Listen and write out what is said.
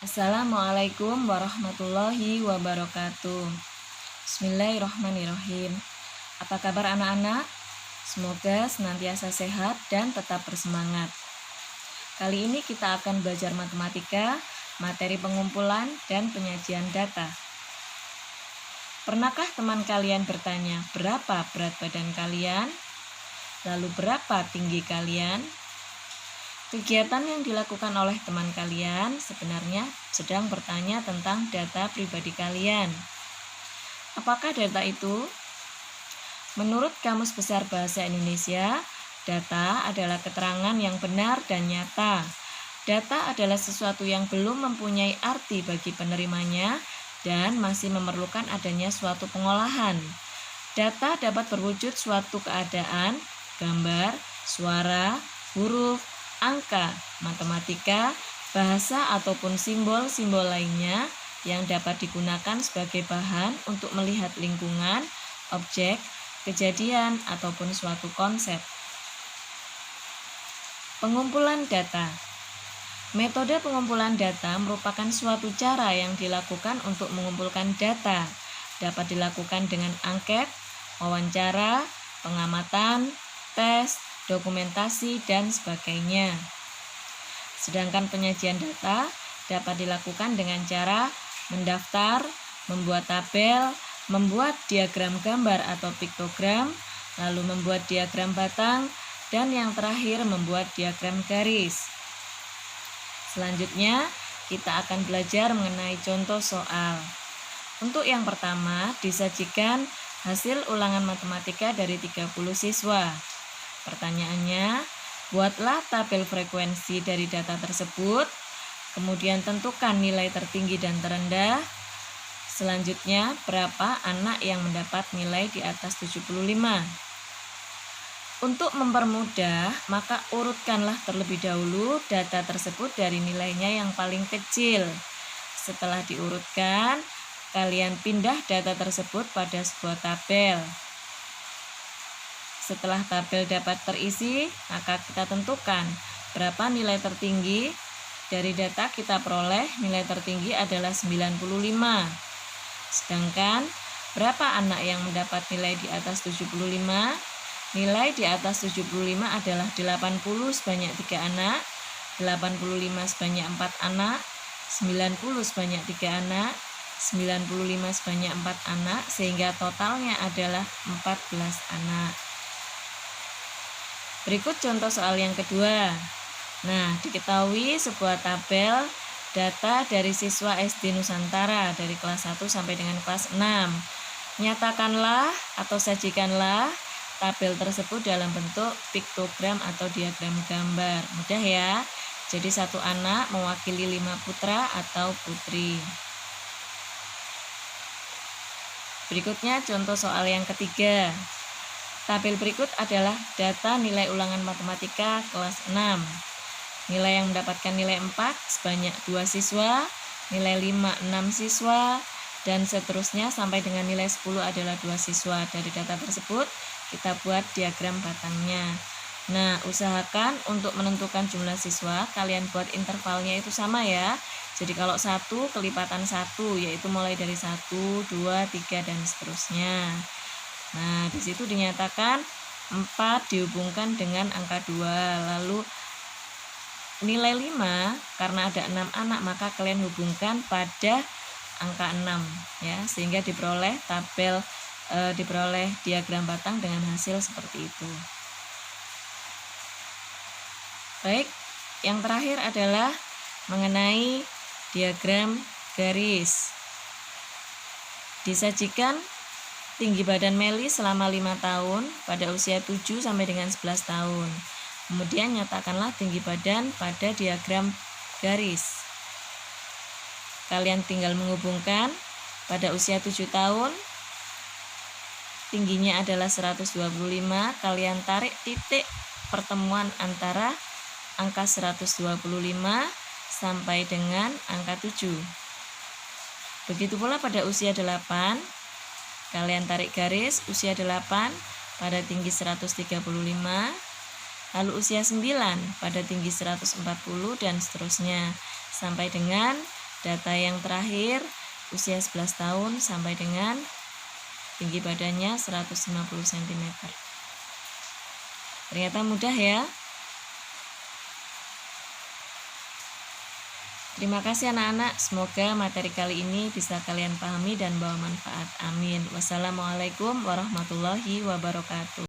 Assalamualaikum warahmatullahi wabarakatuh. Bismillahirrahmanirrahim. Apa kabar anak-anak? Semoga senantiasa sehat dan tetap bersemangat. Kali ini kita akan belajar matematika, materi pengumpulan dan penyajian data. Pernahkah teman kalian bertanya, berapa berat badan kalian? Lalu berapa tinggi kalian? Kegiatan yang dilakukan oleh teman kalian sebenarnya sedang bertanya tentang data pribadi kalian. Apakah data itu? Menurut Kamus Besar Bahasa Indonesia, data adalah keterangan yang benar dan nyata. Data adalah sesuatu yang belum mempunyai arti bagi penerimanya dan masih memerlukan adanya suatu pengolahan. Data dapat berwujud suatu keadaan, gambar, suara, huruf, angka, matematika, bahasa ataupun simbol-simbol lainnya yang dapat digunakan sebagai bahan untuk melihat lingkungan, objek, kejadian, ataupun suatu konsep. Pengumpulan data. Metode pengumpulan data merupakan suatu cara yang dilakukan untuk mengumpulkan data. Dapat dilakukan dengan angket, wawancara, pengamatan, tes, dokumentasi, dan sebagainya. Sedangkan penyajian data dapat dilakukan dengan cara mendaftar, membuat tabel, membuat diagram gambar atau piktogram, lalu membuat diagram batang, dan yang terakhir membuat diagram garis. Selanjutnya, kita akan belajar mengenai contoh soal. Untuk yang pertama, disajikan hasil ulangan matematika dari 30 siswa. Pertanyaannya, buatlah tabel frekuensi dari data tersebut, kemudian tentukan nilai tertinggi dan terendah. Selanjutnya, berapa anak yang mendapat nilai di atas 75? Untuk mempermudah, maka urutkanlah terlebih dahulu data tersebut dari nilainya yang paling kecil. Setelah diurutkan, kalian pindah data tersebut pada sebuah tabel. Setelah tabel dapat terisi, maka kita tentukan berapa nilai tertinggi. Dari data kita peroleh nilai tertinggi adalah 95. Sedangkan berapa anak yang mendapat nilai di atas 75? Nilai di atas 75 adalah 80 sebanyak 3 anak, 85 sebanyak 4 anak, 90 sebanyak 3 anak, 95 sebanyak 4 anak, sehingga totalnya adalah 14 anak. Berikut contoh soal yang kedua. Nah, diketahui sebuah tabel data dari siswa SD Nusantara dari kelas 1 sampai dengan kelas 6. Nyatakanlah atau sajikanlah tabel tersebut dalam bentuk piktogram atau diagram gambar. Mudah ya. Jadi satu anak mewakili 5 putra atau putri. Berikutnya contoh soal yang ketiga. Tabel berikut adalah data nilai ulangan matematika kelas 6. Nilai yang mendapatkan nilai 4 sebanyak 2 siswa, nilai 5 6 siswa, dan seterusnya sampai dengan nilai 10 adalah 2 siswa. Dari data tersebut kita buat diagram batangnya. Nah, usahakan untuk menentukan jumlah siswa, kalian buat intervalnya itu sama ya. Jadi kalau 1 kelipatan 1, yaitu mulai dari 1, 2, 3, dan seterusnya. Nah, di situ dinyatakan 4 dihubungkan dengan angka 2. Lalu nilai 5 karena ada 6 anak maka kalian hubungkan pada angka 6 ya, sehingga diperoleh diperoleh diagram batang dengan hasil seperti itu. Baik, yang terakhir adalah mengenai diagram garis. Disajikan tinggi badan Meli selama 5 tahun pada usia 7 sampai dengan 11 tahun. Kemudian nyatakanlah tinggi badan pada diagram garis. Kalian tinggal menghubungkan pada usia 7 tahun tingginya adalah 125, kalian tarik titik pertemuan antara angka 125 sampai dengan angka 7. Begitu pula pada usia 8, kalian tarik garis usia 8 pada tinggi 135, lalu usia 9 pada tinggi 140, dan seterusnya sampai dengan Data yang terakhir, usia 11 tahun sampai dengan tinggi badannya 150 cm. Ternyata mudah ya. Terima kasih anak-anak, semoga materi kali ini bisa kalian pahami dan bawa manfaat. Amin. Wassalamualaikum warahmatullahi wabarakatuh.